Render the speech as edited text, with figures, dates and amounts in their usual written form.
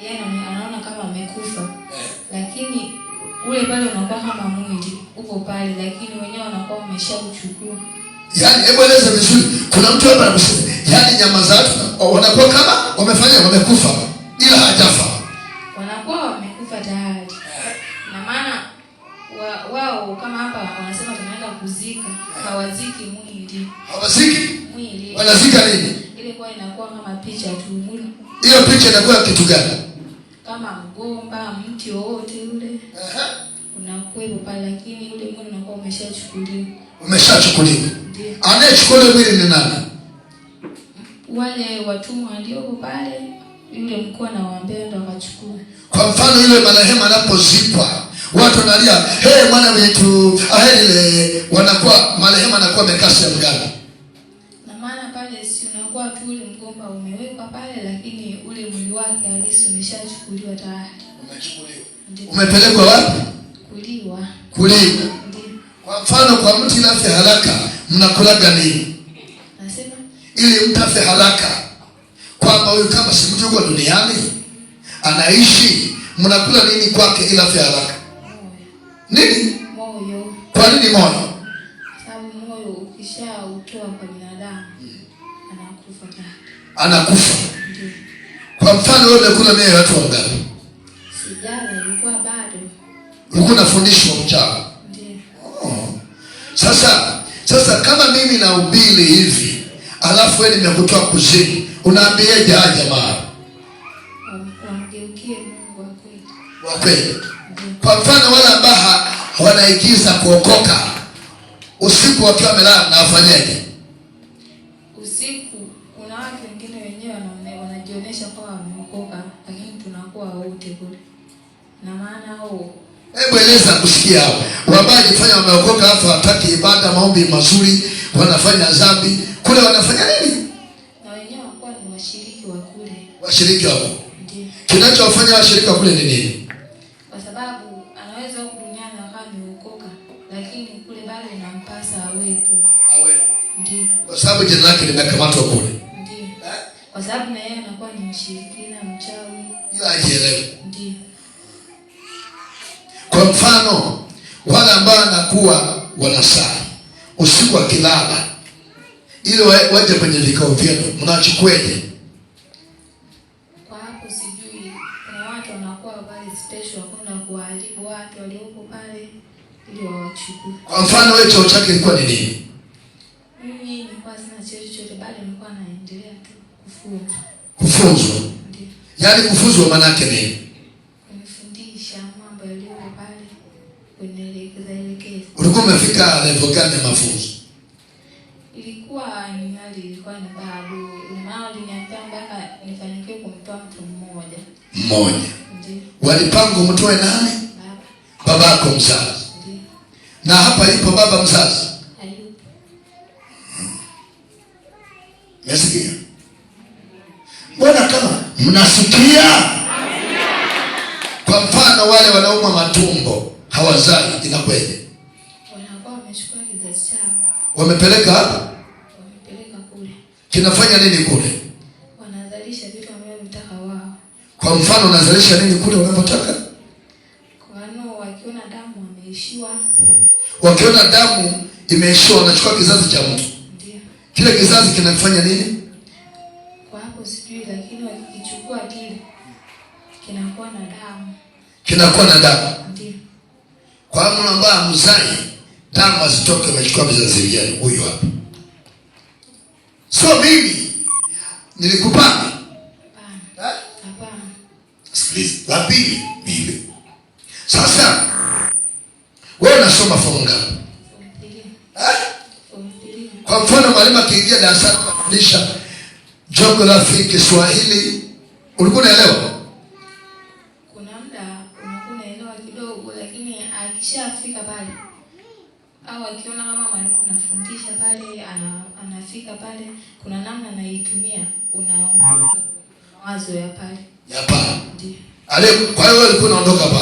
yeye anaona kama amekufa. Lakini ule pale unakuwa kama mwili uko pale, lakini wenyewe wanakuwa wameshauchukua. Yaani hebu eleza vizuri. Kuna mtu hapa anasema yaani nyama za watu wanakuwa kama wamekufa ila hajafa. Wanakuwa wamekufa tayari. Na maana wao kama hapa wanasema tunaenda kuzika, hawaziki mwili. Hawaziki mwili. Wanazika nini? Ile kwa inakuwa kama picha tu mwili. Hiyo picha inakuwa kitu gani? Kama mgomba, mti wote ule. Unakuwepo pale, lakini ule mwili unakuwa umeshachukuliwa. Umeshachukuliwa. Anayechukua mwili ni nani? Wale watumwa walioko pale, yule mkuu anawaambia ndo akachukua. Kwa mfano yule marehemu anapozikwa, watu wanalia, "Hey mwana wetu, ahele," wanakuwa marehemu anakuwa amekaa sehemu gani? Na maana pale si unakuwa tu ule mgomba umewekwa pale, lakini ule mwili wake halisi umeshachukuliwa tayari. Umechukuliwa. Umepelekwa wapi? Kuliwa. Kwa mfano kwa mtu ilafe haraka, mnakulaga nini? Nasema ili mtafe haraka. Kwamba huyu kama si mtu yuko duniani anaishi, mnakula nini kwake ila afe haraka? Nini? Moyo. Kwa nini moyo? Sababu moyo ukishautoa kwa binadamu anakufa tayari. Anakufa. Ndiyo. Kwa mfano wewe umekula naye watu wangapi? Sijala, nilikuwa bado. Ulikuwa unafundishwa mchana. Ndiyo. Sasa kama mimi nahubiri hivi, alafu wewe nimekutoa kuzimu, unaambiaje jamaa? Wamgeukie Mungu wa kweli. Wa kweli. Kwa mfano wale ambao wanaigiza kuokoka, usiku wakiwa wamelala na wafanyaje? Usiku kuna watu wengine wenyewe wanajionyesha kwa wameokoka, lakini tunakuwa wote kule. Na maana hao hebu eleza kusikia hao. Wabaji fanya wameokoka afa hataki ibada, maombi mazuri, wanafanya dhambi. Kule wanafanya nini? Na wenyewe wanakuwa ni washiriki wa kule. Washiriki wao. Ndiyo. Kinachowafanya washiriki wa kule ni nini? Kwa sababu anaweza huko duniani akawa ameokoka, lakini kule bado inampasa awepo. Ndiyo. Kwa sababu jina lake limekamatwa kule. Ndiyo. Kwa sababu na yeye anakuwa ni mshirikina, mchawi. Ila hajielewi. Ndiyo. Kwa mfano wale ambao wanakuwa wanasali usiku akilala ili waje kwenye vikao vyenu, mnachukweje? Kwa hapo sijui, kuna watu wanakuwa pale special kwenda kuadhibu watu walioko pale ili wawachukue. Kwa mfano wewe cheo chake ilikuwa ni nini? Mimi nilikuwa sina cheo chochote, bali nilikuwa naendelea tu kufunzwa. Kufunzwa? Ndiyo. Yaani kufunzwa maana yake nini? Kunifundisha mambo yaliyo pale, kunielekeza. Ulikuwa umefika level gani ya mafunzo? Ilikuwa ni hali ilikuwa ni bado. Mama aliniambia mpaka nifanikiwe kumtoa mtu mmoja. Mmoja. Ndiyo. Walipanga umtoe nani? Baba. Babako mzazi. Ndiyo. Na hapa ipo baba mzazi? Hayupo. Nasikia. Mbona kama mnasikia? Kwa mfano wale wanauma matumbo hawazai, inakweje? Wanakuwa wamechukua kizazi chao. Wamepeleka hapa? Wamepeleka kule. Kinafanya nini kule? Wanazalisha vitu ambavyo wanataka wao. Kwa mfano unazalisha nini kule unapotaka? Kwa mfano wakiona damu wameishiwa. Wakiona damu imeishiwa wanachukua kizazi cha mtu. Ndiyo. Kile kizazi kinafanya nini? Kwa hapo sijui, lakini wakikichukua kile kinakuwa na damu. Kinakuwa na damu. Ndiyo. Kwa mtu ambaye mzai damu asitoke, amechukua vizazi vyenu huyu hapa. So mimi nilikupanga. Hapana. Hapana. Sikiliza, la pili mimi. Sasa wewe unasoma form ngapi? Kwa mfano mwalimu akiingia darasani kufundisha geography, Kiswahili, ulikuwa unaelewa? Kuna muda unakuwa unaelewa kidogo, lakini akishafika pale au akiona kama mwalimu anafundisha pale, anafika pale, kuna namna anaitumia, unaondoka mawazo ya pale. Ya pale. Ndiyo. Kwa hiyo ulikuwa unaondoka pale.